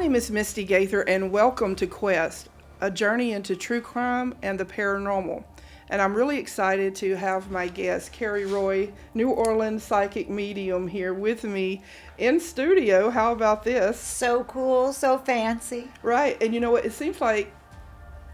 name is Misti Gaither, and welcome to Quest, a journey into true crime and the paranormal. And I'm really excited to have my guest, Cari Roy, New Orleans psychic medium, here with me in studio. How about this? So cool, so fancy. Right, and you know what? It seems like,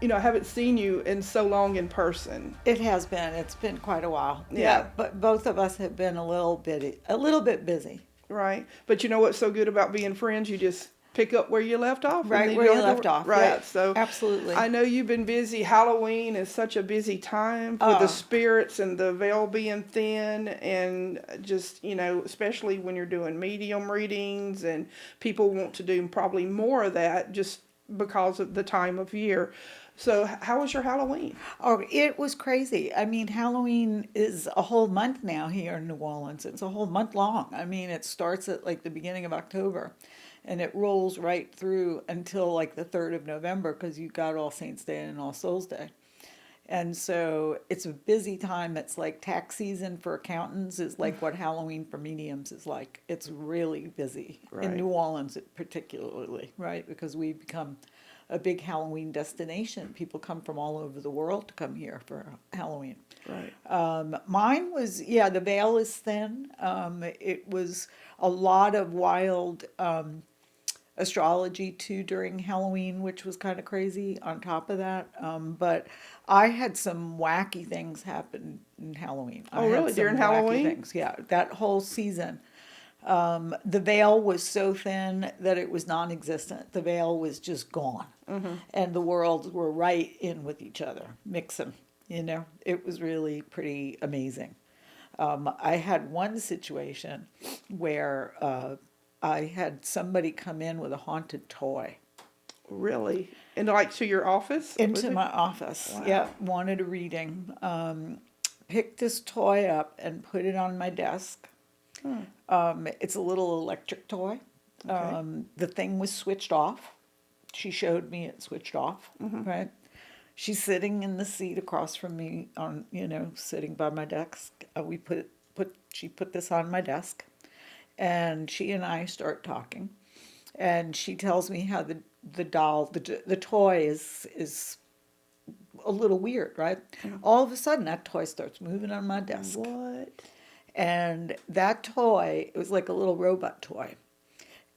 I haven't seen you in so long in person. It has been. It's been quite a while. Yeah. But both of us have been a little bit busy. Right, but you know what's so good about being friends? You just pick up where you left off. Right where you left off. Right. Yeah, So absolutely. I know you've been busy. Halloween is such a busy time with the spirits and the veil being thin, and just, especially when you're doing medium readings, and people want to do probably more of that just because of the time of year. So how was your Halloween? Oh, it was crazy. I mean, Halloween is a whole month now here in New Orleans. It's a whole month long. I mean, it starts at like the beginning of October and it rolls right through until like the 3rd of November because you got All Saints Day and All Souls Day. And so it's a busy time. It's like tax season for accountants is like what Halloween for mediums is like. It's really busy in New Orleans particularly, right? Because we become a big Halloween destination. People come from all over the world to come here for Halloween. Right. Mine was, the veil is thin. It was a lot of wild astrology too during Halloween, which was kind of crazy on top of that. But I had some wacky things happen in Halloween. Oh, really? During Halloween? Things. Yeah, that whole season. The veil was so thin that it was non-existent. The veil was just gone. Mm-hmm. And the worlds were right in with each other, mixing, It was really pretty amazing. I had one situation where I had somebody come in with a haunted toy. Really? And like to your office? Into my office. Wow. Yeah, wanted a reading. Picked this toy up and put it on my desk. It's a little electric toy. Okay. The thing was switched off. She showed me it switched off, right? She's sitting in the seat across from me on, sitting by my desk. She put this on my desk, and she and I start talking, and she tells me how the doll, the toy is a little weird, right? Mm-hmm. All of a sudden, that toy starts moving on my desk. What? And that toy, it was like a little robot toy.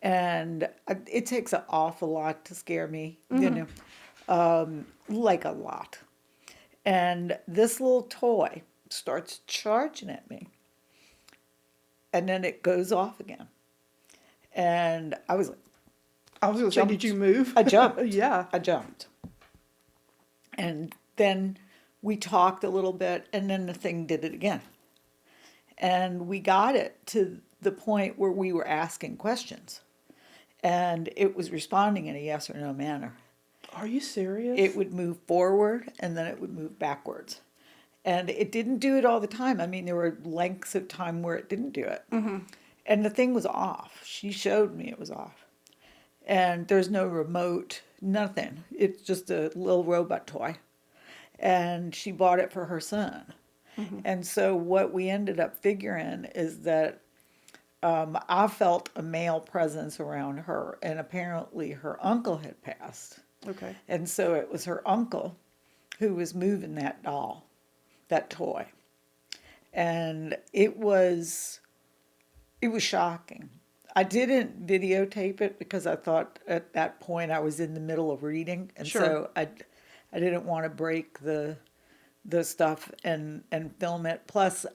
And it takes an awful lot to scare me, like a lot. And this little toy starts charging at me. And then it goes off again. And I was going to say, did you move? I jumped. Yeah. I jumped. And then we talked a little bit, and then the thing did it again. And we got it to the point where we were asking questions. And it was responding in a yes or no manner. Are you serious? It would move forward and then it would move backwards. And it didn't do it all the time. I mean, there were lengths of time where it didn't do it. Mm-hmm. And the thing was off. She showed me it was off. And there's no remote, nothing. It's just a little robot toy. And she bought it for her son. Mm-hmm. And so what we ended up figuring is that I felt a male presence around her, and apparently her uncle had passed. Okay. And so it was her uncle who was moving that doll, that toy. And it was shocking. I didn't videotape it because I thought at that point I was in the middle of reading, and so I didn't want to break the stuff and film it. Plus,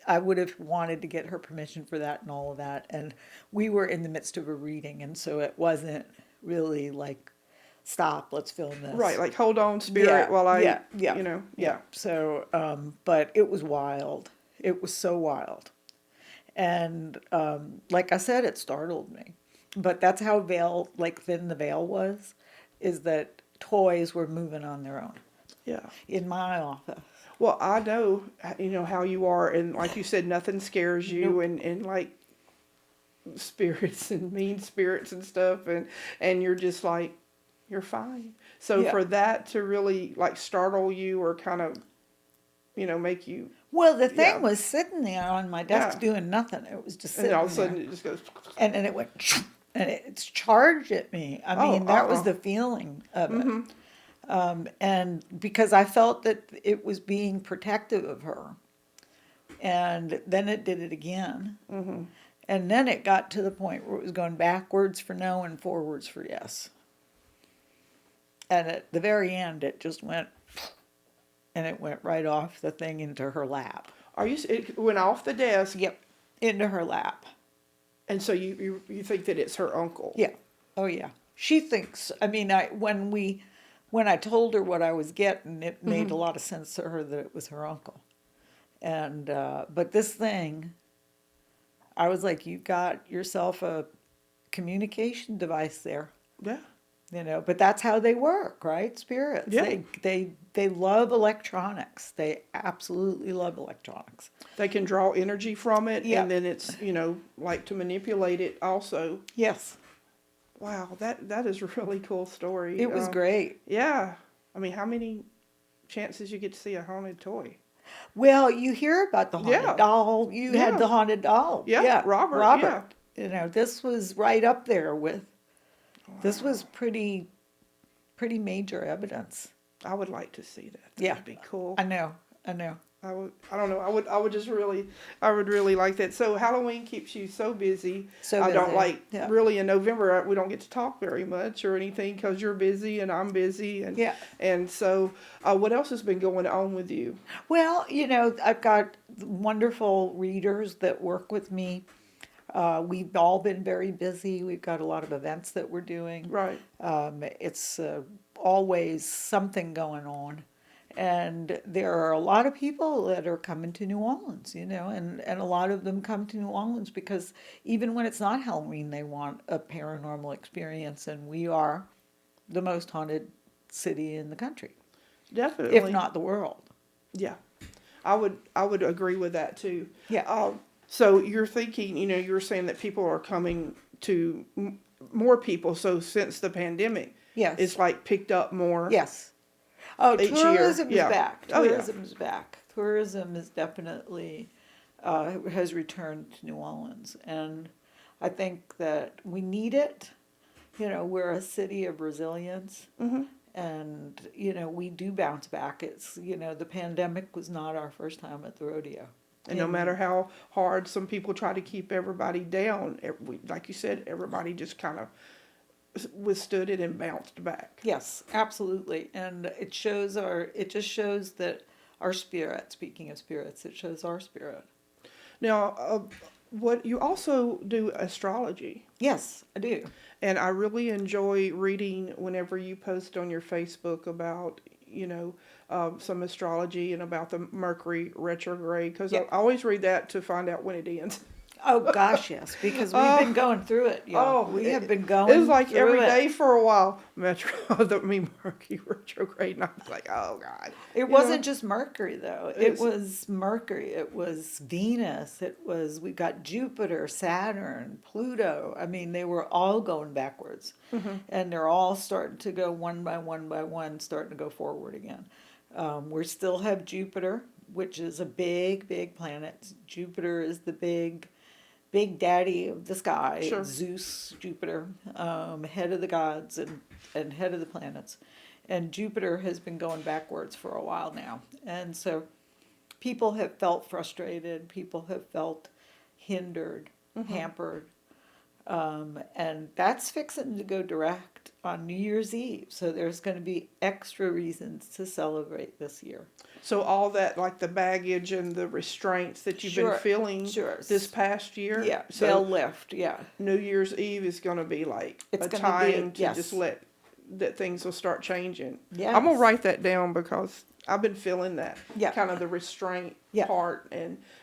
I would have wanted to get her permission for that and all of that. And we were in the midst of a reading, and so it wasn't really like, stop, let's film this. Right, like hold on, spirit, while I, Yeah. So, but it was wild. It was so wild. And like I said, it startled me. But that's how thin the veil was, is that toys were moving on their own. Yeah. In my office. Well, I know, how you are, and like you said, nothing scares you, Nope. and like spirits and mean spirits and stuff, and you're just like, you're fine. So for that to really like startle you or kind of, make you. Well, the thing was sitting there on my desk doing nothing. It was just sitting And all of a there. sudden it just goes. And then it went, and it's charged at me. I Oh, mean, that was the feeling of it. And because I felt that it was being protective of her. And then it did it again. And then it got to the point where it was going backwards for no and forwards for yes. And at the very end, it just went, and it went right off the thing into her lap. It went off the desk. Yep, into her lap. And so you think that it's her uncle? Yeah. Oh yeah. She thinks. I mean, when I told her what I was getting, it made a lot of sense to her that it was her uncle. And but this thing, I was like, you got yourself a communication device there. Yeah. You know, but that's how they work, right? Spirits. Yeah. They love electronics. They absolutely love electronics. They can draw energy from it, Yeah. and then it's, like to manipulate it also. Yes. Wow, that is a really cool story. It was great. Yeah. I mean, how many chances you get to see a haunted toy? Well, you hear about the haunted doll. You had the haunted doll. Yeah, Robert. Yeah. You know, this was right up there with. Wow. This was pretty major evidence. I would like to see that. Yeah, that'd be cool. I know. I don't know. I would really like that. So Halloween keeps you so busy. I don't really in November. We don't get to talk very much or anything because you're busy and I'm busy and so what else has been going on with you? Well, I've got wonderful readers that work with me. We've all been very busy. We've got a lot of events that we're doing. Right. It's always something going on. And there are a lot of people that are coming to New Orleans, and a lot of them come to New Orleans because even when it's not Halloween, they want a paranormal experience. And we are the most haunted city in the country. Definitely. If not the world. Yeah. I would agree with that too. Yeah. So you're thinking, you were saying that people are coming to more people. So since the pandemic, yes, it's like picked up more. Yes. Oh, tourism is Yeah. back. Oh, yeah. Tourism is back. Tourism is definitely has returned to New Orleans, and I think that we need it. We're a city of resilience, and we do bounce back. It's the pandemic was not our first time at the rodeo. And no matter how hard some people try to keep everybody down, like you said, everybody just kind of withstood it and bounced back. Yes, absolutely. And it just shows that our spirit, speaking of spirits, it shows our spirit. Now, what you also do astrology. Yes, I do. And I really enjoy reading whenever you post on your Facebook about, some astrology and about the Mercury retrograde, because I always read that to find out when it ends. Oh gosh, yes, because we've been going through it. We have been going. It was like every day for a while. Mercury retrograde, and I was like, oh God. It wasn't just Mercury though. It was Mercury. It was Venus. We got Jupiter, Saturn, Pluto. I mean, they were all going backwards, and they're all starting to go one by one, starting to go forward again. We still have Jupiter, which is a big planet. Jupiter is the big daddy of the sky. Sure. Zeus, Jupiter, head of the gods and head of the planets. And Jupiter has been going backwards for a while now. And so people have felt frustrated. People have felt hindered, hampered. And that's fixing to go direct on New Year's Eve. So there's going to be extra reasons to celebrate this year. So all that, like the baggage and the restraints that you've been feeling this past year. Yeah, so they'll lift, yeah. New Year's Eve is going to be like a time to just let that things will start changing. Yes. I'm going to write that down because I've been feeling that kind of the restraint Yeah. part.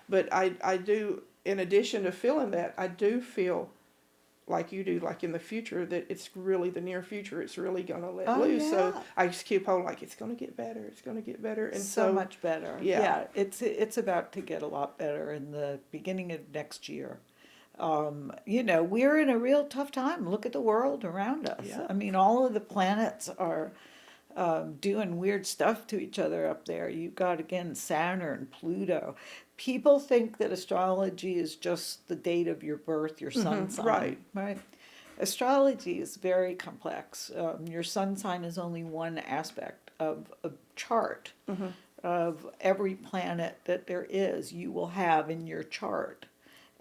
But I do, in addition to feeling that, I do feel like you do, like in the future, that it's really the near future, it's really going to let loose. Yeah. So I just keep holding, like, it's going to get better, it's going to get better. And so much better. Yeah. It's about to get a lot better in the beginning of next year. We're in a real tough time. Look at the world around us. Yeah. I mean, all of the planets are doing weird stuff to each other up there. You've got, again, Saturn, Pluto. People think that astrology is just the date of your birth, your sun sign. Right. Astrology is very complex. Your sun sign is only one aspect of a chart of every planet that there is you will have in your chart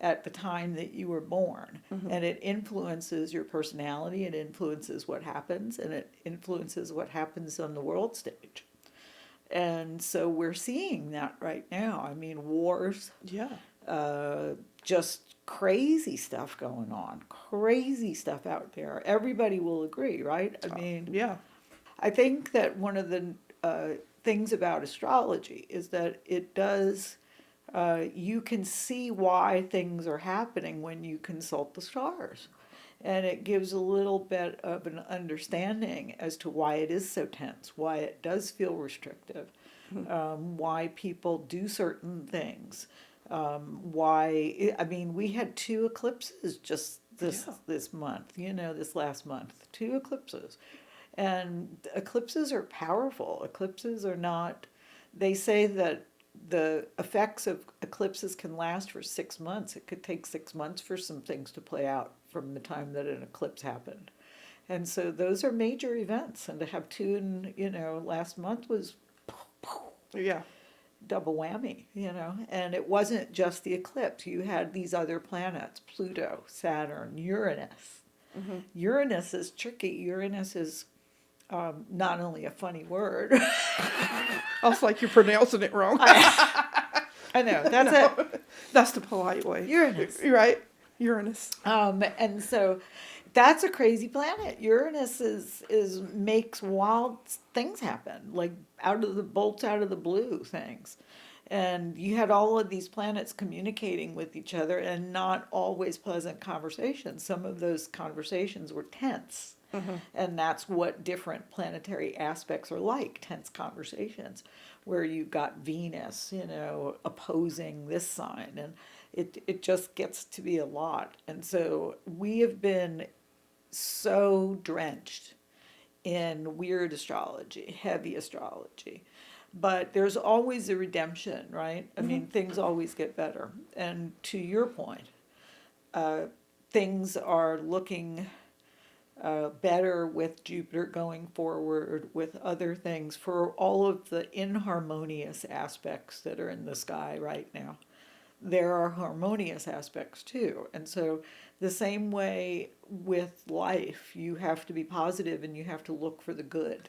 at the time that you were born. And it influences your personality, it influences what happens, and it influences what happens on the world stage. And so we're seeing that right now. I mean, wars, Yeah. just crazy stuff going on, crazy stuff out there. Everybody will agree, right? I mean, Yeah. I think that one of the things about astrology is that it does, you can see why things are happening when you consult the stars. And it gives a little bit of an understanding as to why it is so tense, why it does feel restrictive, why people do certain things, why, I mean, we had 2 eclipses just this month, this last month, 2 eclipses. And eclipses are powerful. Eclipses are not, they say that the effects of eclipses can last for 6 months. It could take 6 months for some things to play out from the time that an eclipse happened. And so those are major events. And to have 2 in, last month was Yeah. double whammy, And it wasn't just the eclipse. You had these other planets, Pluto, Saturn, Uranus. Uranus is tricky. Uranus is not only a funny word. I was like, you're pronouncing it wrong. I know, that's No, it. that's the polite way. Uranus. You're right. Uranus. And so that's a crazy planet. Uranus is makes wild things happen, like out of the blue things. And you had all of these planets communicating with each other and not always pleasant conversations. Some of those conversations were tense. And that's what different planetary aspects are like, tense conversations, where you've got Venus, opposing this sign. And it just gets to be a lot. And so we have been so drenched in weird astrology, heavy astrology. But there's always a redemption, right? I mean, things always get better. And to your point, things are looking better with Jupiter going forward, with other things, for all of the inharmonious aspects that are in the sky right now. There are harmonious aspects too. And so the same way with life, you have to be positive and you have to look for the good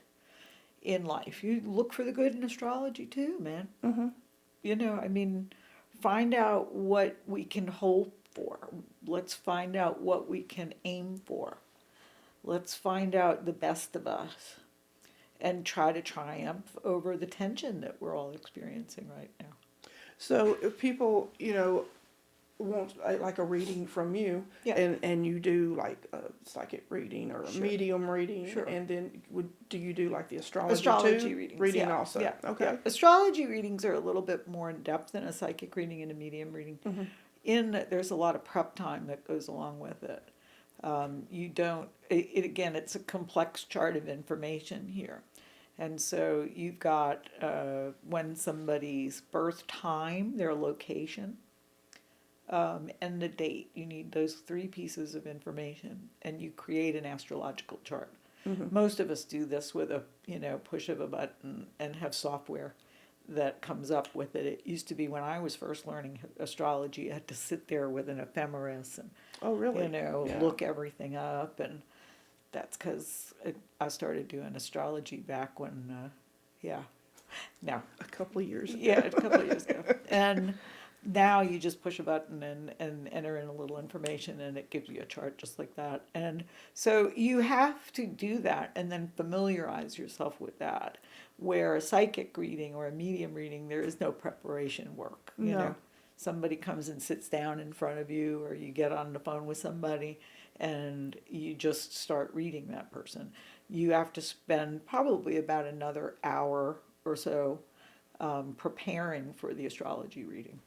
in life. You look for the good in astrology too, man. I mean, find out what we can hope for. Let's find out what we can aim for. Let's find out the best of us and try to triumph over the tension that we're all experiencing right now. So if people, want like a reading from you, Yeah. and you do like a psychic reading or a Sure. medium reading, Sure. and then do you do like the astrology Astrology too? readings. Reading yeah. also. Yeah. Okay. Yeah. Astrology readings are a little bit more in depth than a psychic reading and a medium reading. In that there's a lot of prep time that goes along with it. You don't, again, it's a complex chart of information here. And so you've got when somebody's birth time, their location, and the date. You need those 3 pieces of information, and you create an astrological chart. Most of us do this with a push of a button and have software that comes up with it. It used to be when I was first learning astrology, you had to sit there with an ephemeris and Oh, really? Yeah. Look everything up, and that's because I started doing astrology back when, no, A couple of years ago. yeah, a couple of years ago, and now you just push a button and enter in a little information, and it gives you a chart just like that. And so you have to do that and then familiarize yourself with that. Where a psychic reading or a medium reading, there is no preparation work. No. Somebody comes and sits down in front of you, or you get on the phone with somebody and you just start reading that person. You have to spend probably about another hour or so preparing for the astrology reading.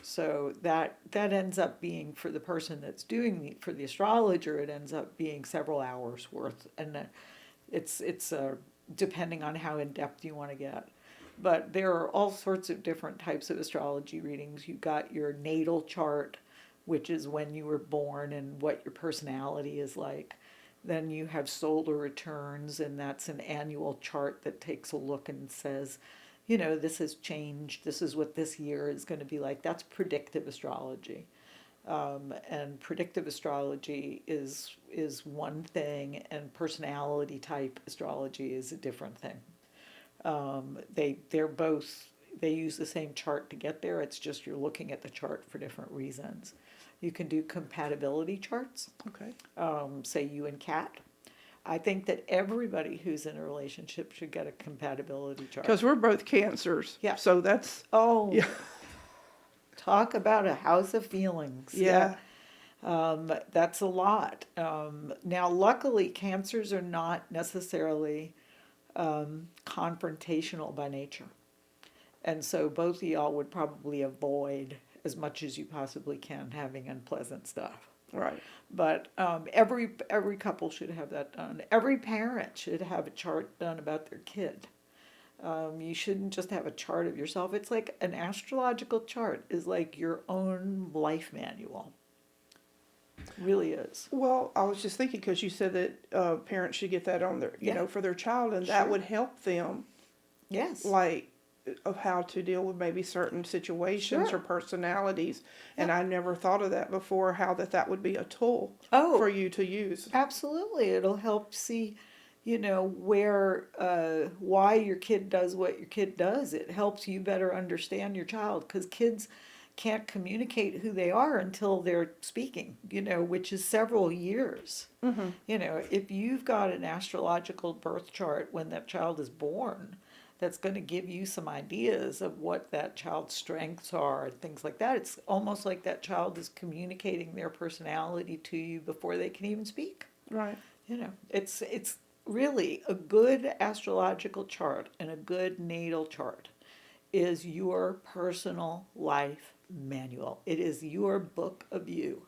So that ends up being, for the person that's doing for the astrologer, it ends up being several hours worth, and it's depending on how in depth you want to get. But there are all sorts of different types of astrology readings. You've got your natal chart, which is when you were born and what your personality is like. Then you have solar returns, and that's an annual chart that takes a look and says, you know, this has changed. This is what this year is going to be like. That's predictive astrology. And predictive astrology is one thing, and personality type astrology is a different thing. They use the same chart to get there. It's just you're looking at the chart for different reasons. You can do compatibility charts. Okay. Say you and Kat. I think that everybody who's in a relationship should get a compatibility chart. Because we're both cancers. Yeah. So that's, Oh, yeah. talk about a house of feelings. Yeah. That's a lot. Now, luckily, cancers are not necessarily confrontational by nature. And so both of y'all would probably avoid as much as you possibly can having unpleasant stuff. Right. But every couple should have that done. Every parent should have a chart done about their kid. You shouldn't just have a chart of yourself. It's like an astrological chart is like your own life manual. It really is. Well, I was just thinking, because you said that parents should get that on their, you Yeah. know, for their child, and that Sure. would help them, Yes. like, of how to deal with maybe certain situations Sure. or personalities. And I never thought of that before, how that would be a tool Oh. for you to use. Absolutely. It'll help see, you know, why your kid does what your kid does. It helps you better understand your child, because kids can't communicate who they are until they're speaking, you know, which is several years. Mm-hmm. You know, if you've got an astrological birth chart when that child is born, that's going to give you some ideas of what that child's strengths are and things like that. It's almost like that child is communicating their personality to you before they can even speak. Right. You know, it's really a good astrological chart, and a good natal chart is your personal life manual. It is your book of you.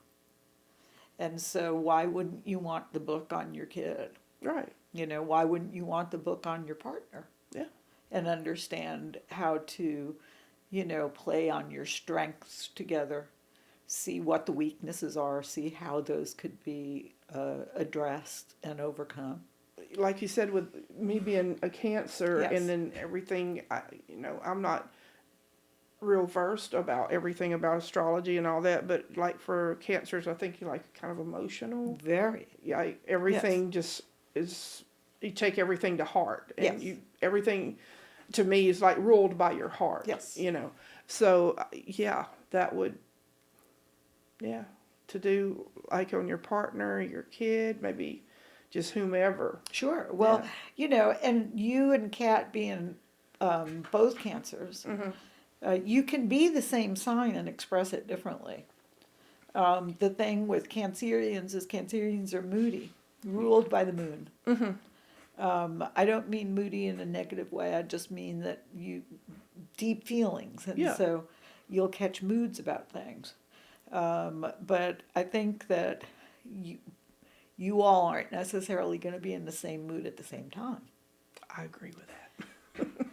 And so why wouldn't you want the book on your kid? Right. You know, why wouldn't you want the book on your partner? Yeah. And understand how to, you know, play on your strengths together, see what the weaknesses are, see how those could be addressed and overcome. Like you said, with me being a Cancer, Yes. and then everything, I'm not real versed about everything about astrology and all that, but like for Cancers, I think you're like kind of emotional. Very. Yeah, everything just is, you take everything to heart, and Yes. everything to me is like ruled by your heart. Yes. You know, so yeah, that would, yeah, to do like on your partner, your kid, maybe just whomever. Sure. Well, Yeah. you know, and you and Kat being both Cancers, you can be the same sign and express it differently. The thing with Cancerians is Cancerians are moody, ruled by the moon. I don't mean moody in a negative way. I just mean that you deep feelings, and Yeah. so you'll catch moods about things. But I think that you all aren't necessarily going to be in the same mood at the same time. I agree with that.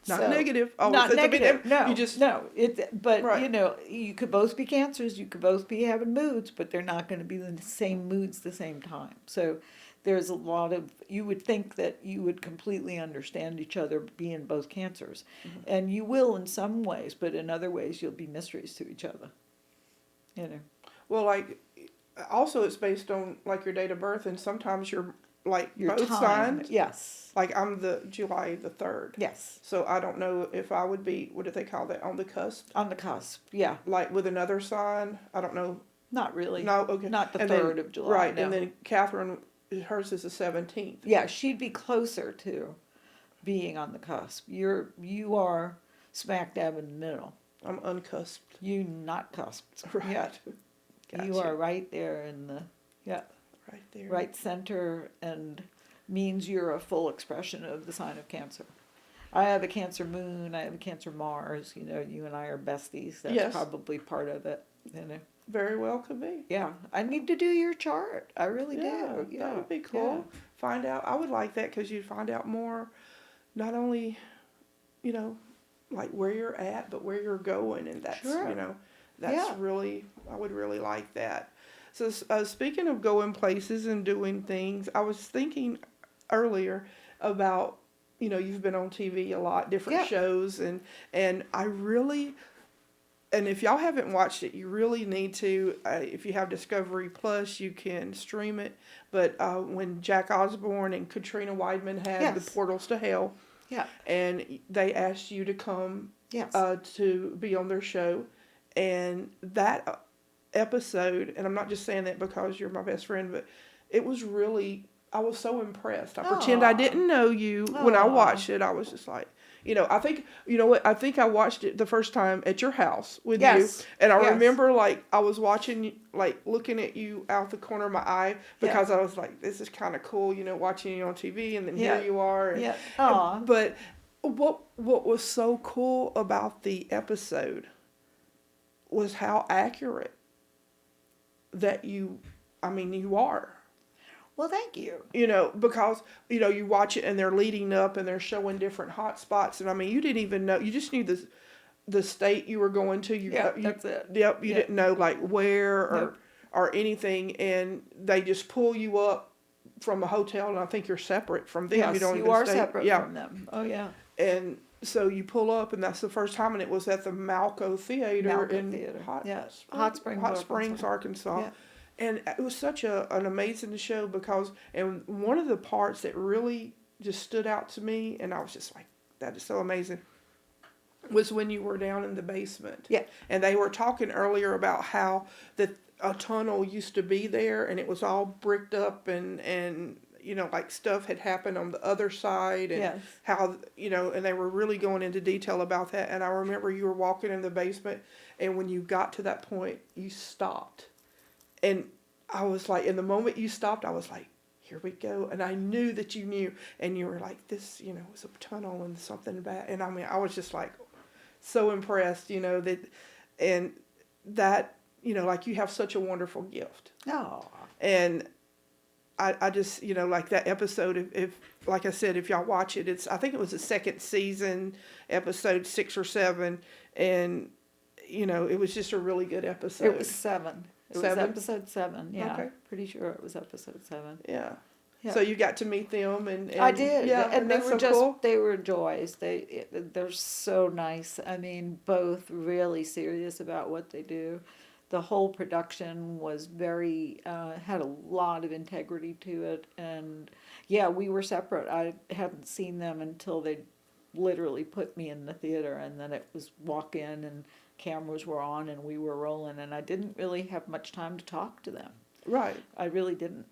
Not So, negative. Oh, not negative. No, You just no. But Right. you know, you could both be Cancers. You could both be having moods, but they're not going to be in the same moods the same time. So there's a lot of, you would think that you would completely understand each other being both Cancers, and you will in some ways, but in other ways you'll be mysteries to each other. You know. well, like also it's based on like your date of birth, and sometimes you're like Your both time. signs. Yes. Like I'm the July the 3rd. Yes. So I don't know if I would be, what do they call that, on the cusp? On the cusp. Yeah. Like with another sign, I don't know. Not really. No, okay. Not the And 3rd then- of July. Right, No. and then Catherine, hers is the 17th. Yeah, she'd be closer to being on the cusp. You are smack dab in the middle. I'm uncusped. You not cusped. Right. Yeah. You Gotcha. are right there in the Right there. right center, and means you're a full expression of the sign of Cancer. I have a Cancer moon, I have a Cancer Mars, you know, you and I are besties. That's Yes. probably part of it, you know. Very well could be. Yeah. I need to do your chart. I really Yeah, do. that would be cool. Find out. I would like that, because you'd find out more, not only, you know, like where you're at, but where you're going, and that's Sure. you know, That's Yeah. really, I would really like that. So, speaking of going places and doing things, I was thinking earlier about, you've been on TV a lot, different Yeah. shows, and I really, and if y'all haven't watched it, you really need to. If you have Discovery Plus, you can stream it. But when Jack Osbourne and Katrina Weidman had the Yes. Portals to Hell, Yeah. and they asked you to come Yes. to be on their show, and that episode, and I'm not just saying that because you're my best friend, but it was really, I was so impressed. I pretend I Aw. didn't know you when I Aw. watched it. I was just like, I think, you know what, I think I watched it the first time at your house with you, Yes. and I Yes. remember like I was watching, like looking at you out the corner of my eye because I was like, this is kind of cool, watching you on TV, and then Yeah. here you are. And, Yeah. Aw. but what was so cool about the episode was how accurate that you are. Well, thank you. Because, you watch it and they're leading up and they're showing different hot spots. And I mean, you didn't even know, you just knew the state you were going to. That's it. Yep. You didn't know like where Nope. or anything. And they just pull you up from a hotel, and I think you're separate from them. Yes, You don't you even are stay. separate Yeah. from them. Oh, yeah. And so you pull up, and that's the first time, and it was at the Malco Theater Malco in Theater. Hot, Yeah. Springs, Hot Springs, Arkansas. Yeah. And it was such an amazing show because, and one of the parts that really just stood out to me, and I was just like, that is so amazing, was when you were down in the basement. Yeah. And they were talking earlier about how a tunnel used to be there, and it was all bricked up, and like stuff had happened on the other side, and Yes. how, and they were really going into detail about that. And I remember you were walking in the basement, and when you got to that point, you stopped. And I was like, in the moment you stopped, I was like, here we go. And I knew that you knew. And you were like, this, was a tunnel and something bad. And I mean, I was just like, so impressed, that, and that, like you have such a wonderful gift. Oh. And I just, like that episode, if like I said, if y'all watch it, I think it was the second season, episode 6 or 7. And, it was just a really good episode. It was 7. It was 7? episode 7, yeah. Okay. Pretty sure it was episode 7. Yeah. Yeah. So you got to meet them, and I did. Yeah, and they that's were so just cool. they were joys. They're so nice. I mean, both really serious about what they do. The whole production was very had a lot of integrity to it, and yeah, we were separate. I hadn't seen them until they literally put me in the theater, and then it was walk in and cameras were on and we were rolling, and I didn't really have much time to talk to them. Right. I really didn't,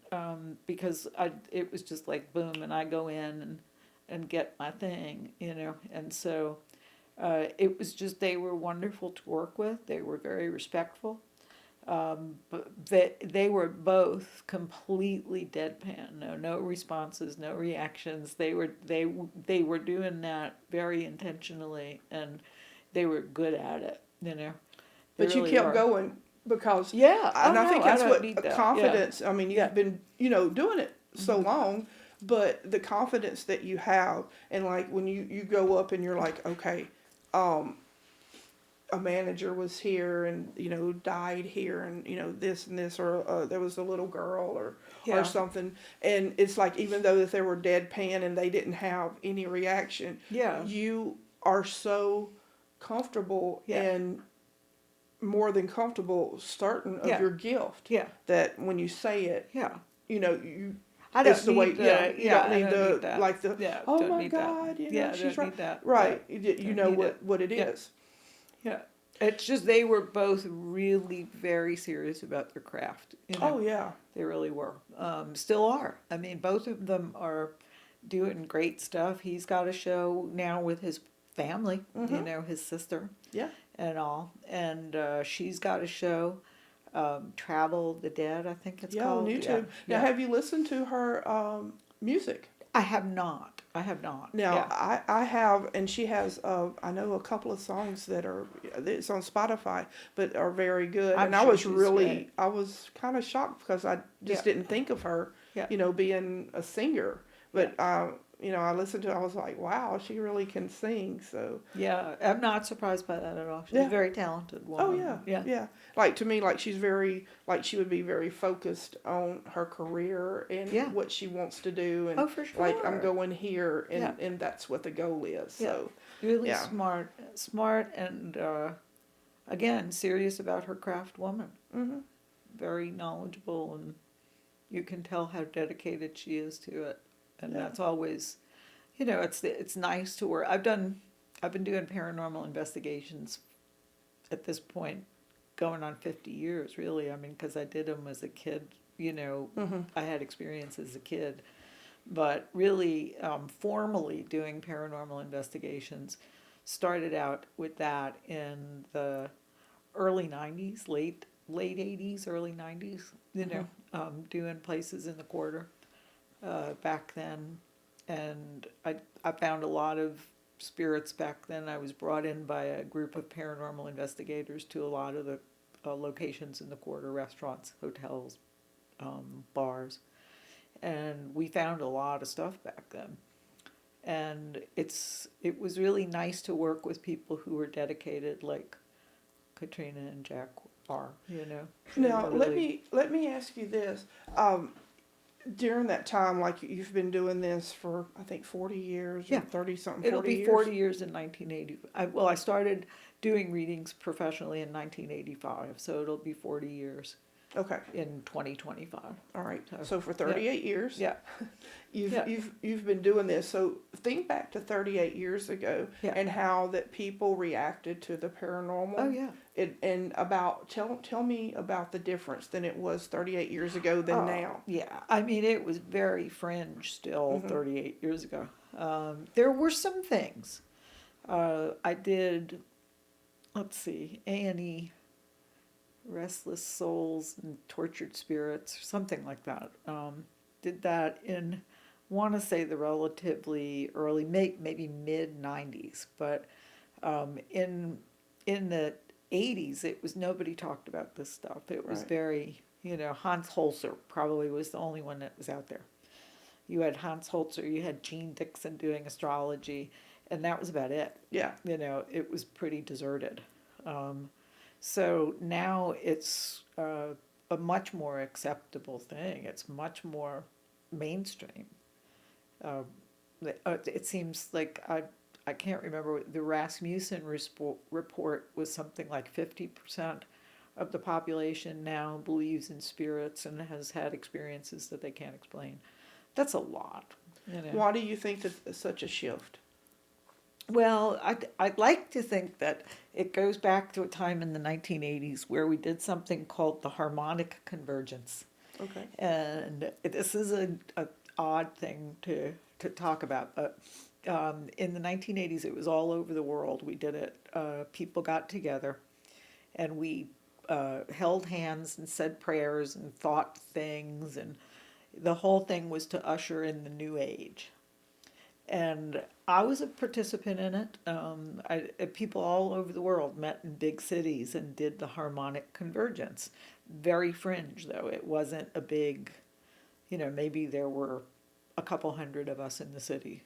because it was just like boom, and I go in and get my thing, and so it was just, they were wonderful to work with. They were very respectful, but they were both completely deadpan, no responses, no reactions. They were doing that very intentionally, and they were good at it, They But you really kept were. going because Yeah, and I think that's don't what need that. confidence. I mean, you've Yeah. been doing it so long, but the confidence that you have, and like when you go up and you're like, okay, a manager was here and died here, and this and this, or there was a little girl or something, and it's like, even though that they were deadpan and they didn't have any reaction, Yeah. you are so comfortable and more than comfortable certain of your gift, Yeah. that when you say it, Yeah. you I don't it's the need way, the, you don't need I the need that. like the Yeah, oh don't my need that. God, Yeah, she's don't right, need that. right, Yeah. you know Don't need what it Yeah. is. Yeah. It's just they were both really very serious about their craft. Oh yeah. They really were. Still are. I mean, both of them are doing great stuff. He's got a show now with his family, his sister Yeah. and all. And she's got a show, Travel the Dead, I think it's Yeah, called. on YouTube. Yeah. Now, Yeah. have you listened to her music? I have not. Now, Yeah. I have, and she has, I know a couple of songs that it's on Spotify, but are very good. I'm and I sure was she's really, great. I was kind of shocked because I just Yeah. didn't think of her, Yeah. being a singer. But I listened to it, I was like, wow, she really can sing. So Yeah, I'm not surprised by that at all. She's a yeah. very talented Oh woman. yeah, Yeah. yeah. Like to me, like she's very, like she would be very focused on her career and Yeah. what she wants to do, and Oh, for like I'm sure. going here, Yeah. and that's what the goal is. Yeah. So Really yeah. smart, and again, serious about her craft woman. Mhm. Very knowledgeable, and you can tell how dedicated she is to it. And Yeah. that's always, it's nice to work. I've been doing paranormal investigations at this point, going on 50 years, really. I mean, because I did them as a kid. Mhm. I had experience as a kid, but really formally doing paranormal investigations started out with that in the early 90s, late 80s, early 90s, doing places in the quarter back then. And I found a lot of spirits back then. I was brought in by a group of paranormal investigators to a lot of the locations in the quarter, restaurants, hotels, bars. And we found a lot of stuff back then. And it was really nice to work with people who were dedicated, like Katrina and Jack are. They Now were really. let me ask you this. During that time, like you've been doing this for I think 40 years or Yeah, 30 something, it'll 40 be years. 40 years in 1980. I started doing readings professionally in 1985, so it'll be 40 years Okay. in 2025. All right. So, So for yeah, 38 years, yeah, yeah, you've been doing this. So think back to 38 years ago yeah. and how that people reacted to the paranormal. Oh, yeah. And about tell me about the difference than it was 38 years ago than now. Yeah, I mean, it was very fringe still Mhm. 38 years ago. There were some things. I did, let's see, A&E, Restless Souls and Tortured Spirits, or something like that. Did that in, want to say the relatively early, maybe mid 90s, but in the 80s, it was nobody talked about this stuff. It was Right. very, Hans Holzer probably was the only one that was out there. You had Hans Holzer, you had Gene Dixon doing astrology, and that was about it. Yeah. It was pretty deserted. So now it's a much more acceptable thing. It's much more mainstream. It seems like I can't remember, the Rasmussen report was something like 50% of the population now believes in spirits and has had experiences that they can't explain. That's a lot. Why do you think that it's such a shift? Well, I'd like to think that it goes back to a time in the 1980s where we did something called the harmonic convergence. Okay. And this is a odd thing to talk about, but in the 1980s, it was all over the world. We did it. People got together and we held hands and said prayers and thought things, and the whole thing was to usher in the new age. And I was a participant in it. People all over the world met in big cities and did the harmonic convergence. Very fringe, though. It wasn't a big, maybe there were a couple hundred of us in the city,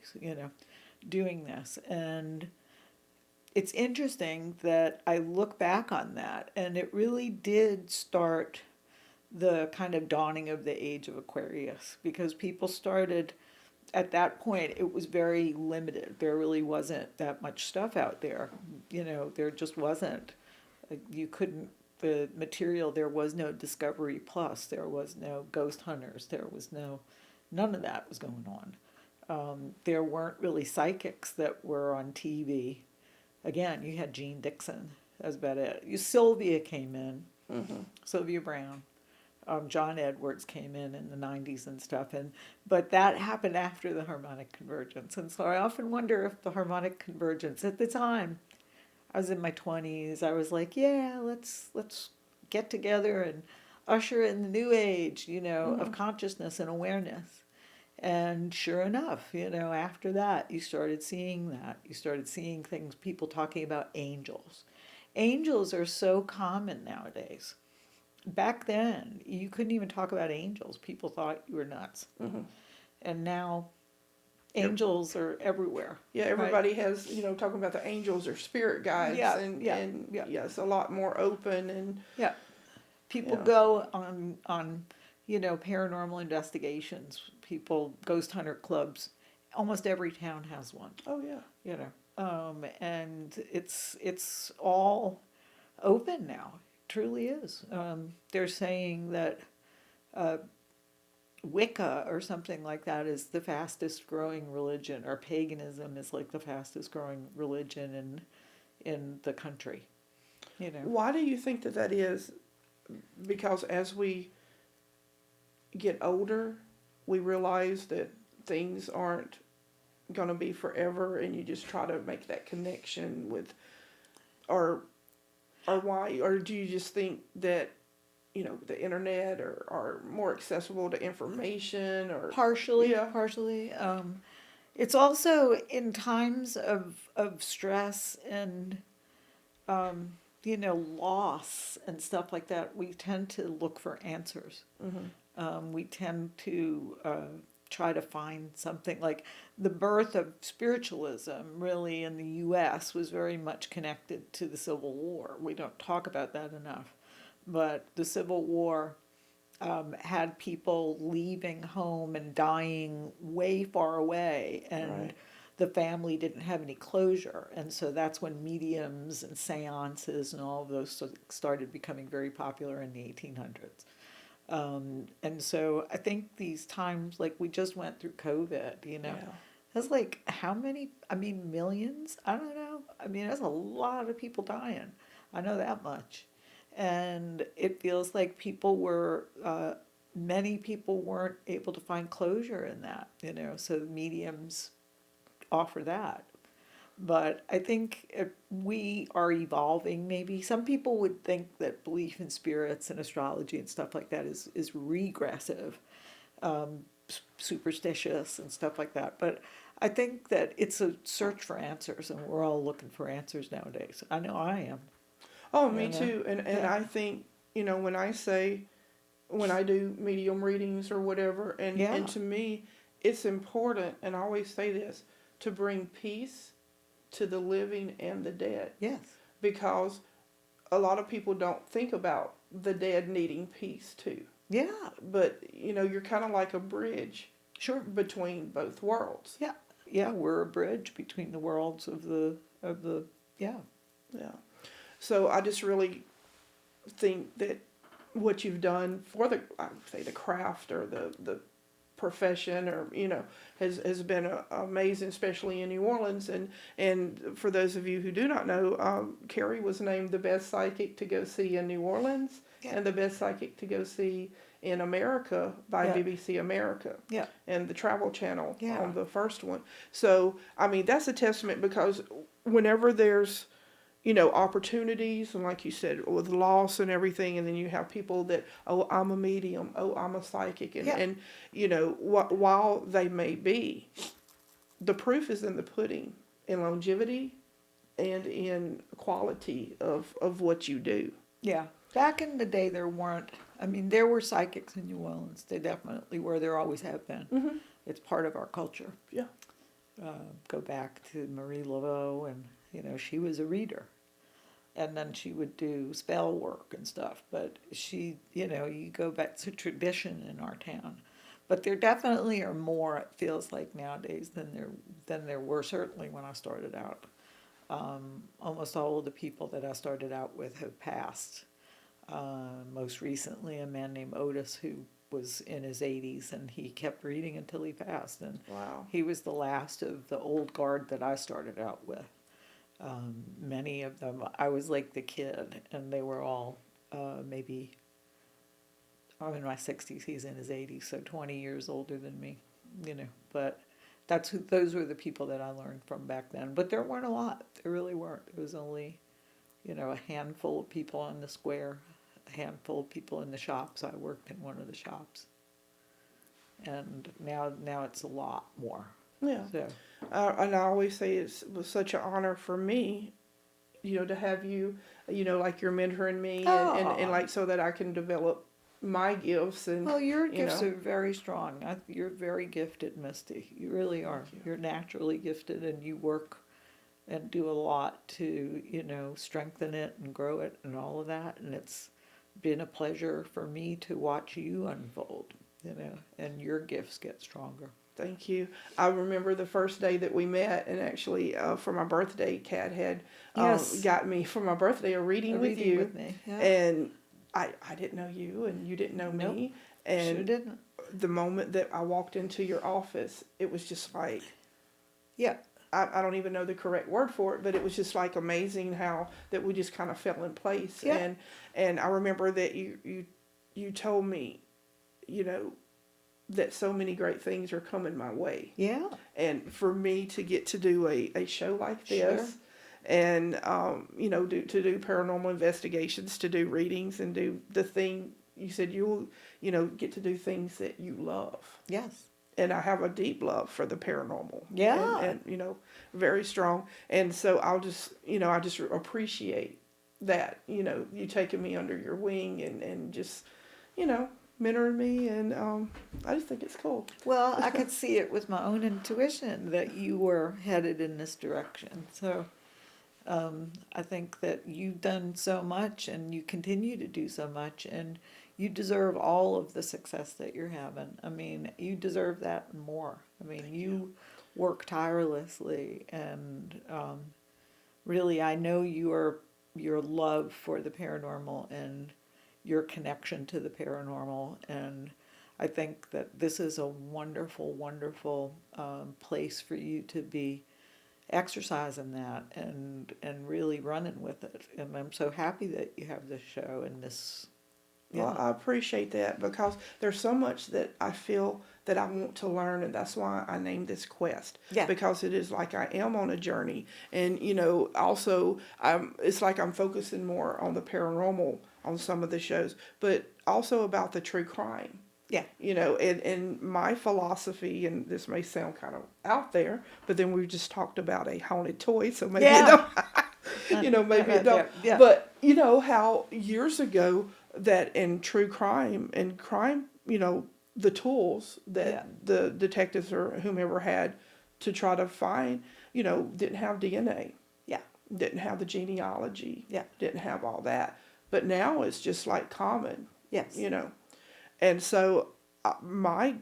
doing this. And it's interesting that I look back on that, and it really did start the kind of dawning of the age of Aquarius, because people started, at that point, it was very limited. There really wasn't that much stuff out there. There just wasn't. You couldn't, the material, there was no Discovery Plus, there was no Ghost Hunters, none of that was going on. There weren't really psychics that were on TV. Again, you had Gene Dixon. That was about it. Sylvia came in, Sylvia Brown. John Edwards came in the 90s and stuff, but that happened after the harmonic convergence. And so I often wonder if the harmonic convergence, at the time, I was in my 20s, I was like, yeah, let's get together and usher in the new age, of consciousness and awareness. And sure enough, after that, you started seeing that. You started seeing things, people talking about angels. Angels are so common nowadays. Back then, you couldn't even talk about angels. People thought you were nuts. Mm-hmm. And now Angels are everywhere. Yeah, right? everybody has, talking about the angels or spirit guides, Yeah, and yeah, and yeah. yeah, it's a lot more open, and Yeah. People yeah. go on paranormal investigations. People ghost hunter clubs. Almost every town has one. Oh yeah. And it's all open now. It truly is. They're saying that Wicca or something like that is the fastest growing religion, or paganism is like the fastest growing religion in the country. Why do you think that is? Because as we get older, we realize that things aren't going to be forever, and you just try to make that connection with, or why, or do you just think that the internet are more accessible to information, or Partially, yeah, partially. It's also in times of stress and loss and stuff like that. We tend to look for answers. We tend to try to find something like the birth of spiritualism. Really, in the U.S., was very much connected to the Civil War. We don't talk about that enough, but the Civil War had people leaving home and dying way far away, and right, the family didn't have any closure. And so that's when mediums and seances and all of those started becoming very popular in the 1800s. And so I think these times, like we just went through COVID, yeah, that's like how many, I mean, millions? I don't know. I mean, that's a lot of people dying. I know that much. And it feels like many people weren't able to find closure in that, so the mediums offer that. But I think we are evolving. Maybe some people would think that belief in spirits and astrology and stuff like that is regressive, superstitious and stuff like that. But I think that it's a search for answers, and we're all looking for answers nowadays. I know I am. oh, You me know? too, and Yeah. I think, when I do medium readings or whatever, and Yeah. to me, it's important, and I always say this, to bring peace to the living and the dead, Yes. because a lot of people don't think about the dead needing peace too. Yeah. But you're kind of like a bridge Sure. between both worlds. Yeah. Yeah. We're a bridge between the worlds of the. Yeah. Yeah. So I just really think that what you've done for I would say the craft, or the profession, or has been amazing, especially in New Orleans. And for those of you who do not know, Cari was named the best psychic to go see in New Orleans, Yeah. and the best psychic to go see in America by Yeah. BBC America, Yeah. and the Travel Channel Yeah. on the first one. So I mean, that's a testament, because whenever there's opportunities, and like you said, with loss and everything, and then you have people that, oh, I'm a medium, oh, I'm a psychic, and Yeah. while they may be, the proof is in the pudding, in longevity and in quality of what you do. Yeah. Back in the day, there weren't. I mean, there were psychics in New Orleans. They definitely were. There always have been. Mm-hmm. It's part of our culture. Yeah. Go back to Marie Laveau, and she was a reader, and then she would do spell work and stuff. But you go back to tradition in our town. But there definitely are more. It feels like nowadays than there were, certainly when I started out. Almost all of the people that I started out with have passed. Most recently, a man named Otis, who was in his 80s, and he kept reading until he passed. And Wow. he was the last of the old guard that I started out with. Many of them, I was like the kid, and they were all maybe, I'm in my 60s, he's in his 80s, so 20 years older than me, But those were the people that I learned from back then. But there weren't a lot. There really weren't. It was only, a handful of people on the square, a handful of people in the shops. I worked in one of the shops. And now it's a lot more. Yeah. So. And I always say it was such an honor for me, to have you, like you're mentoring me, and Oh. like, so that I can develop my gifts and Well, your you gifts know. are very strong. You're very gifted, Misty. You really are. You're naturally gifted, and you work and do a lot to, strengthen it and grow it and all of that. And it's been a pleasure for me to watch you unfold, and your gifts get stronger. Thank you. I remember the first day that we met, and actually, for my birthday, Kat had Yes. got me for my birthday a reading with reading you, with me, yeah. and I didn't know you, and you didn't know Nope. me, Sure and didn't. the moment that I walked into your office, it was just like, Yeah. I don't even know the correct word for it, but it was just like amazing how that we just kind of fell in place, Yeah. and I remember that you told me, you know, that so many great things are coming my way. Yeah. And for me to get to do a show like Sure. this, and to do paranormal investigations, to do readings, and do the thing you said you'll get to do things that you love. Yes. And I have a deep love for the paranormal. Yeah. And very strong. And so I just appreciate that, you taking me under your wing and just, mentoring me, and I just think it's cool. Well, I could see it with my own intuition that you were headed in this direction. So I think that you've done so much and you continue to do so much, and you deserve all of the success that you're having. I mean, you deserve that and more. I mean, you work tirelessly, and really, I know your love for the paranormal and your connection to the paranormal, and I think that this is a wonderful, wonderful place for you to be exercising that and really running with it. And I'm so happy that you have this show and this. Well, I appreciate that, because there's so much that I feel that I want to learn, and that's why I named this quest. Yeah. Because it is like I am on a journey, and also it's like I'm focusing more on the paranormal on some of the shows, but also about the true crime. Yeah. And my philosophy, and this may sound kind of out there, but then we just talked about a haunted toy, so maybe it don't, maybe it don't. Yeah. But how years ago that in true crime and crime, the tools that the detectives or whomever had to try to find, didn't have DNA. Yeah. Didn't have the genealogy. Yeah. Didn't have all that. But now it's just like common. Yes. And so my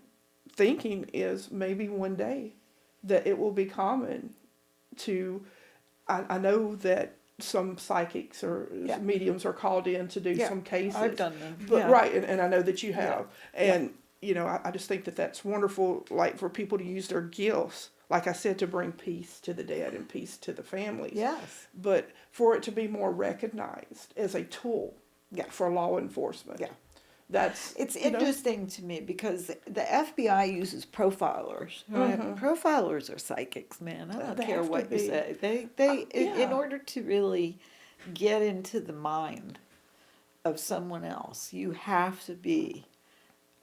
thinking is maybe one day that it will be common to, I know that some psychics or mediums are called in to do some cases. I've done them. But right, and I know that you have. Yeah. And, I just think that that's wonderful, like for people to use their gifts, like I said, to bring peace to the dead and peace to the families. Yes. But for it to be more recognized as a tool for law enforcement. Yeah. It's interesting to me because the FBI uses profilers. Right? Mm-hmm. Profilers are psychics, man. I don't care what you say. They in order to really get into the mind of someone else, you have to be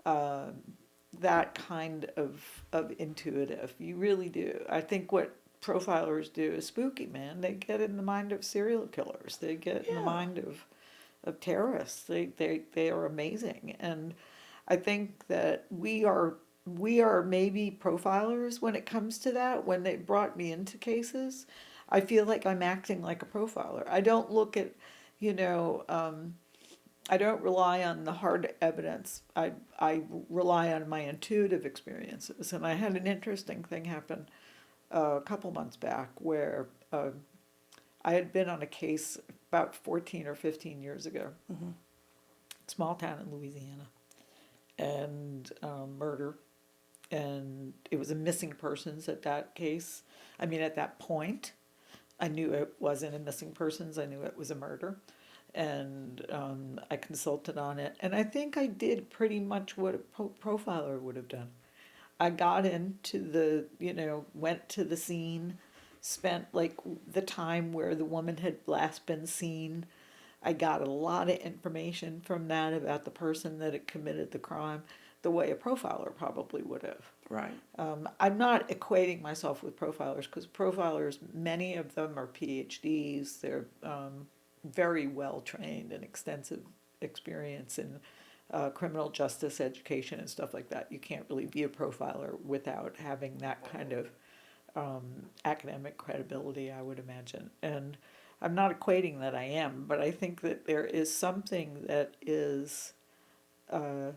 that kind of intuitive. You really do. I think what profilers do is spooky, man. They get in the mind of serial killers. They get in the mind of terrorists. They are amazing, and I think that we are maybe profilers when it comes to that. When they brought me into cases, I feel like I'm acting like a profiler. I don't look at, I don't rely on the hard evidence. I rely on my intuitive experiences, and I had an interesting thing happen a couple months back where I had been on a case about 14 or 15 years ago, small town in Louisiana, and murder, and it was a missing persons at that case. I mean, at that point, I knew it wasn't a missing persons. I knew it was a murder, and I consulted on it, and I think I did pretty much what a profiler would have done. I got into went to the scene, spent like the time where the woman had last been seen. I got a lot of information from that about the person that had committed the crime, the way a profiler probably would have. Right. I'm not equating myself with profilers, because profilers, many of them are PhDs. They're very well trained and extensive experience in criminal justice education and stuff like that. You can't really be a profiler without having that kind of academic credibility, I would imagine. And I'm not equating that I am, but I think that there is something that is a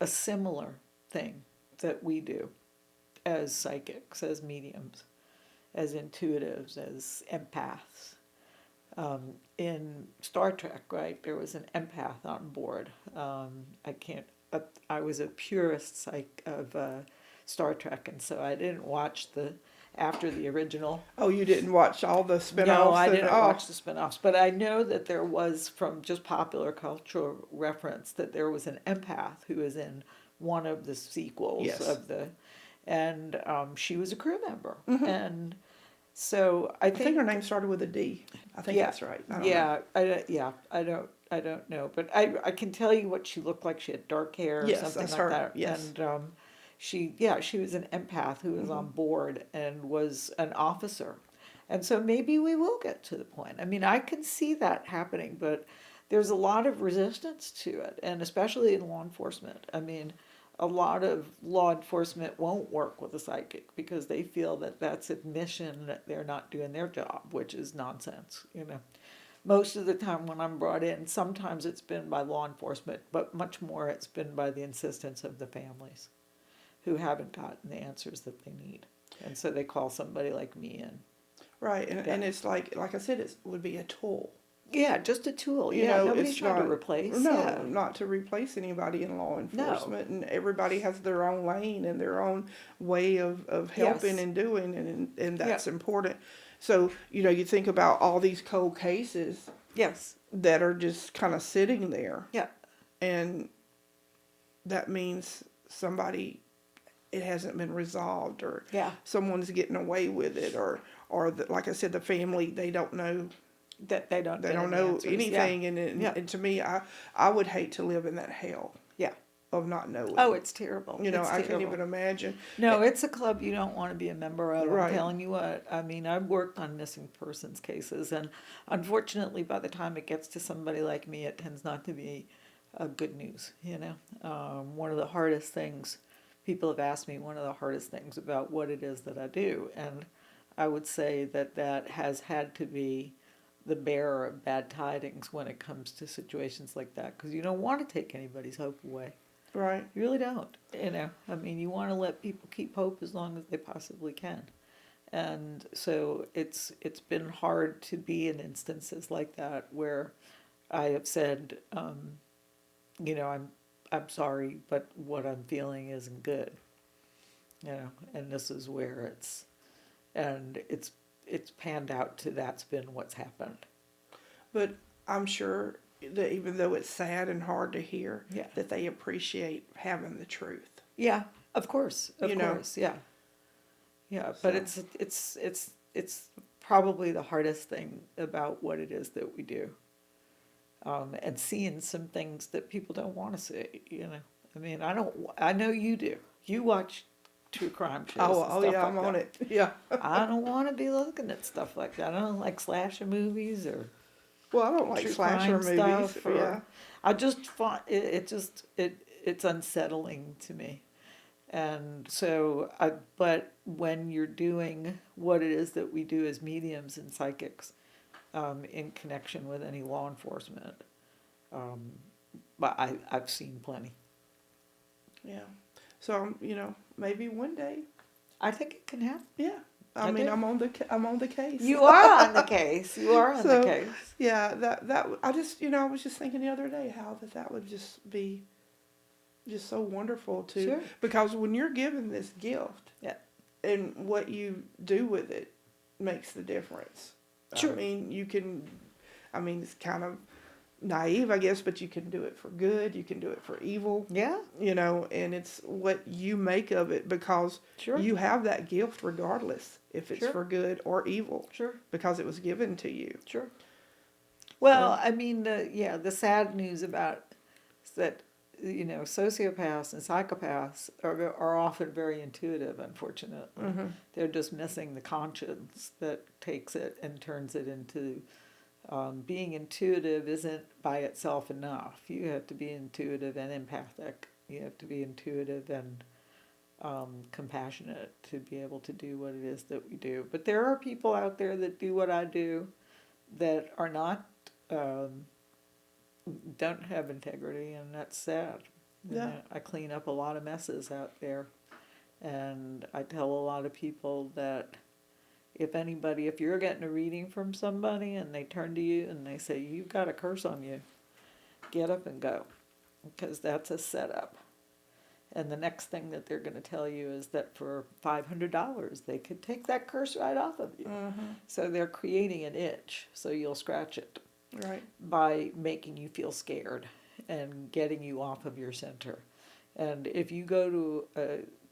similar thing that we do as psychics, as mediums, as intuitives, as empaths. In Star Trek, right, there was an empath on board. I was a purist of Star Trek, and so I didn't watch after the original. Oh, you didn't watch all the spin-offs? No, I didn't watch the spin-offs, but I know that there was, from just popular cultural reference, that there was an empath who was in one of the sequels of and she was a crew member, and so I think her name started with a D. I think that's right. I don't know, but I can tell you what she looked like. She had dark hair or something like her. that. Yes. And she was an empath who was on board and was an officer. And so maybe we will get to the point. I mean, I can see that happening, but there's a lot of resistance to it, and especially in law enforcement. I mean, a lot of law enforcement won't work with a psychic because they feel that that's admission that they're not doing their job, which is nonsense, you know. Most of the time when I'm brought in, sometimes it's been by law enforcement, but much more it's been by the insistence of the families who haven't gotten the answers that they need. And so they call somebody like me in. Right, and it's like I said, it would be a tool. Yeah, just a tool. You know, nobody's it's trying not to replace. No, not to replace anybody in law enforcement. No. And everybody has their own lane and their own way of helping and doing, and that's important. So, you know, you think about all these cold cases that are just kind of sitting there. Yeah. And that means it hasn't been resolved, or someone's getting away with it, or like I said, the family, they don't know. That they don't know answers. Anything, and to me, I would hate to live in that hell. Yeah. Of not knowing. Oh, it's terrible. You know, I can't even imagine. No, it's a club you don't want to be a member of. Right. I'm telling you what. I mean, I've worked on missing persons cases, and unfortunately, by the time it gets to somebody like me, it tends not to be good news. You know, one of the hardest things people have asked me, one of the hardest things about what it is that I do, and I would say that has had to be the bearer of bad tidings when it comes to situations like that, because you don't want to take anybody's hope away. Right. You really don't. You know, I mean, you want to let people keep hope as long as they possibly can. And so it's been hard to be in instances like that where I have said, you know, I'm sorry, but what I'm feeling isn't good. You know, and this is where it's panned out to that's been what's happened. But I'm sure that even though it's sad and hard to hear, that they appreciate having the truth. Yeah, of course, yeah. But it's probably the hardest thing about what it is that we do, and seeing some things that people don't want to see. You know, I mean, I know you do. You watch true crime shows. Oh yeah, I'm on it. Yeah. I don't want to be looking at stuff like that. I don't like slasher movies or. Well, I don't like slasher movies. I just find it's unsettling to me, and so but when you're doing what it is that we do as mediums and psychics, in connection with any law enforcement, but I've seen plenty. Yeah. So you know, maybe one day. I think it can happen. Yeah. I mean, I'm on the case. You are on the case. You are on the case. Yeah, that I just, you know, I was just thinking the other day how that would just be just so wonderful to because when you're given this gift, and what you do with it makes the difference. Sure. I mean, it's kind of naive, I guess, but you can do it for good, you can do it for evil. Yeah. You know, and it's what you make of it because you have that gift regardless if it's for good or evil. Sure. Because it was given to you. Sure. Well, I mean, the sad news about that, you know, sociopaths and psychopaths are often very intuitive, unfortunately. Mm-hmm. They're just missing the conscience that takes it and turns it into Being intuitive isn't by itself enough. You have to be intuitive and empathic. You have to be intuitive and compassionate to be able to do what it is that we do. But there are people out there that do what I do that are not, don't have integrity, and that's sad. Yeah. I clean up a lot of messes out there, and I tell a lot of people that if you're getting a reading from somebody and they turn to you and they say, "You've got a curse on you," get up and go, because that's a setup. And the next thing that they're going to tell you is that for $500 they could take that curse right off of you. So they're creating an itch so you'll scratch it, Right. by making you feel scared and getting you off of your center. And if you go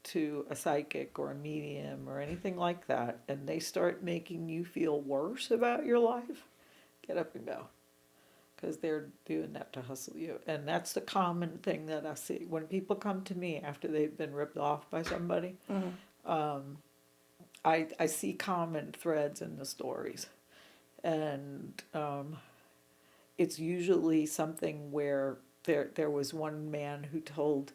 to a psychic or a medium or anything like that, and they start making you feel worse about your life, get up and go. Because they're doing that to hustle you. And that's the common thing that I see. When people come to me after they've been ripped off by somebody, I see common threads in the stories. And it's usually something where there was one man who told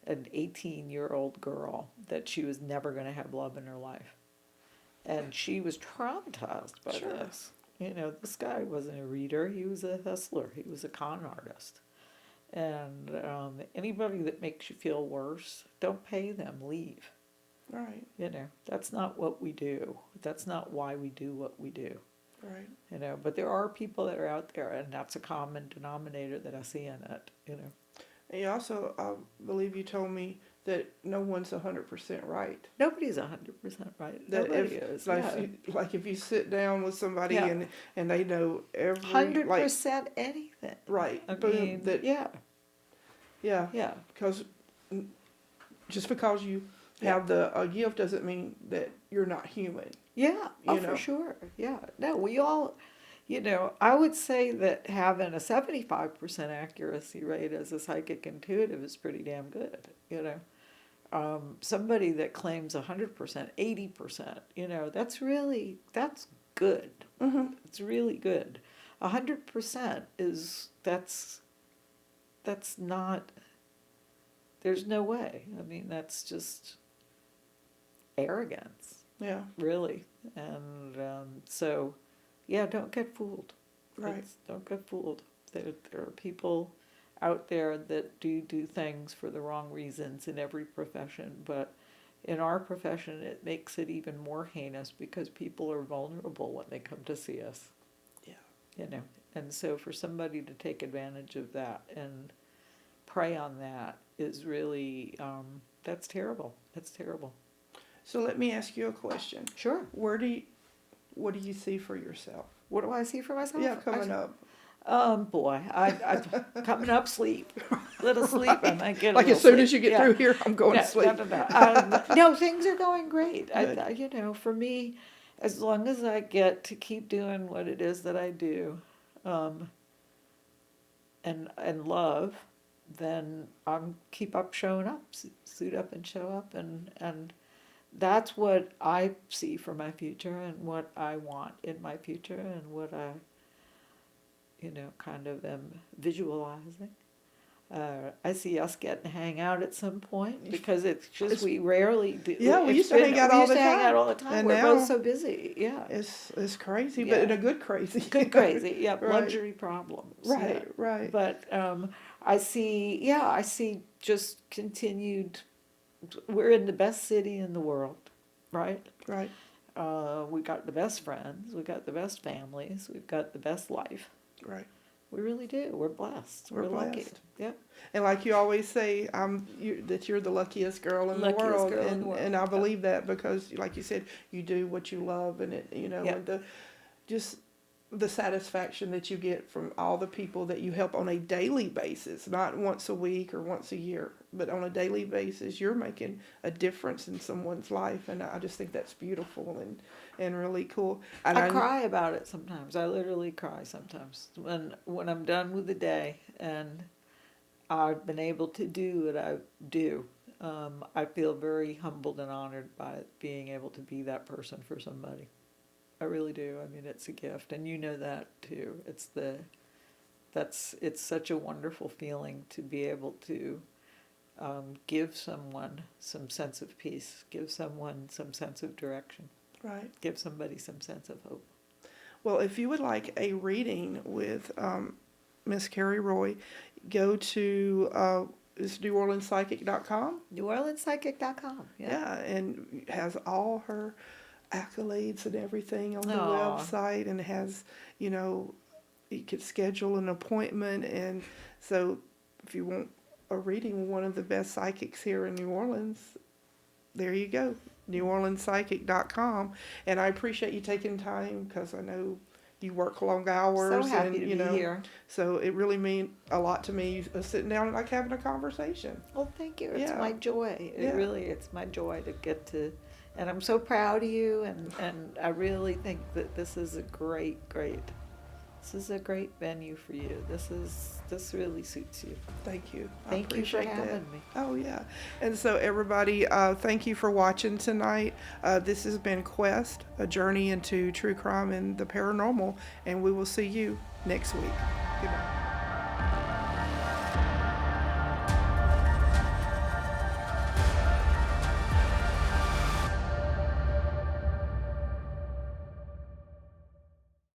an 18-year-old girl that she was never going to have love in her life. And she was traumatized by this. This guy wasn't a reader. He was a hustler. He was a con artist. And anybody that makes you feel worse, don't pay them. Leave. Right. That's not what we do. That's not why we do what we do. Right. But there are people that are out there, and that's a common denominator that I see in it. And you also, I believe you told me that no one's 100% right. Nobody's 100% right. That Nobody is. like if you sit down with somebody Yeah. and they know every 100% anything. Right. I But mean, yeah. Yeah. Because just because you have a gift doesn't mean that you're not human. Yeah. Oh, for sure. Yeah. No, we all, I would say that having a 75% accuracy rate as a psychic intuitive is pretty damn good. Somebody that claims 100%, 80%, that's good. Mm-hmm. It's really good. 100% that's not, there's no way. I mean, that's just arrogance. Yeah. Really. And so, yeah, don't get fooled. Right. Don't get fooled. There are people out there that do things for the wrong reasons in every profession, but in our profession it makes it even more heinous because people are vulnerable when they come to see us. Yeah. And so for somebody to take advantage of that and prey on that is really, that's terrible. That's terrible. So let me ask you a question. Sure. What do you see for yourself? What do I see for myself? Yeah, coming up. Boy, I coming up sleep, little sleep. I might get like as soon as you get through here, I'm going to sleep. No, things are going great. For me, as long as I get to keep doing what it is that I do, and love, then I'm keep up showing up, suit up and show up, and that's what I see for my future and what I want in my future and what I, kind of am visualizing. I see us getting to hang out at some point because it's just we rarely do. Yeah, we used to hang out all the time. Hang out all the time. And we're now both so busy. Yeah, it's crazy, but in a good crazy. Good crazy. Yeah, Right. Luxury problems. Right, Yeah. right. But I see just continued. We're in the best city in the world, right? Right. We got the best friends. We got the best families. We've got the best life. Right. We really do. We're blessed. We're lucky. blessed. Yeah. And like you always say, that you're the luckiest girl in the world, and I believe that because, like you said, you do what you love, and it, and the satisfaction that you get from all the people that you help on a daily basis, not once a week or once a year, but on a daily basis, you're making a difference in someone's life, and I just think that's beautiful and really cool. And I cry about it sometimes. I literally cry sometimes when I'm done with the day and I've been able to do what I do. I feel very humbled and honored by being able to be that person for somebody. I really do. I mean, it's a gift, and you know that too. It's such a wonderful feeling to be able to give someone some sense of peace, give someone some sense of direction, Right. give somebody some sense of hope. Well, if you would like a reading with Miss Cari Roy, go to is NewOrleansPsychic.com. NewOrleansPsychic.com. Yeah, and has all her accolades and everything on the Aw. website, and has, you know, you could schedule an appointment. And so if you want a reading with one of the best psychics here in New Orleans, there you go, NewOrleansPsychic.com. And I appreciate you taking time, because I know you work long hours. So happy and, to you be know, here. So it really means a lot to me, sitting down and like having a conversation. Well, thank you. It's Yeah. my joy. It's my joy to get to, and I'm so proud of you, and I really think that this is a great venue for you. This really suits you. Thank you. I Thank you for appreciate that. having me. Oh, yeah. And so, everybody, thank you for watching tonight. This has been Quest, a journey into true crime and the paranormal, and we will see you next week. Good night.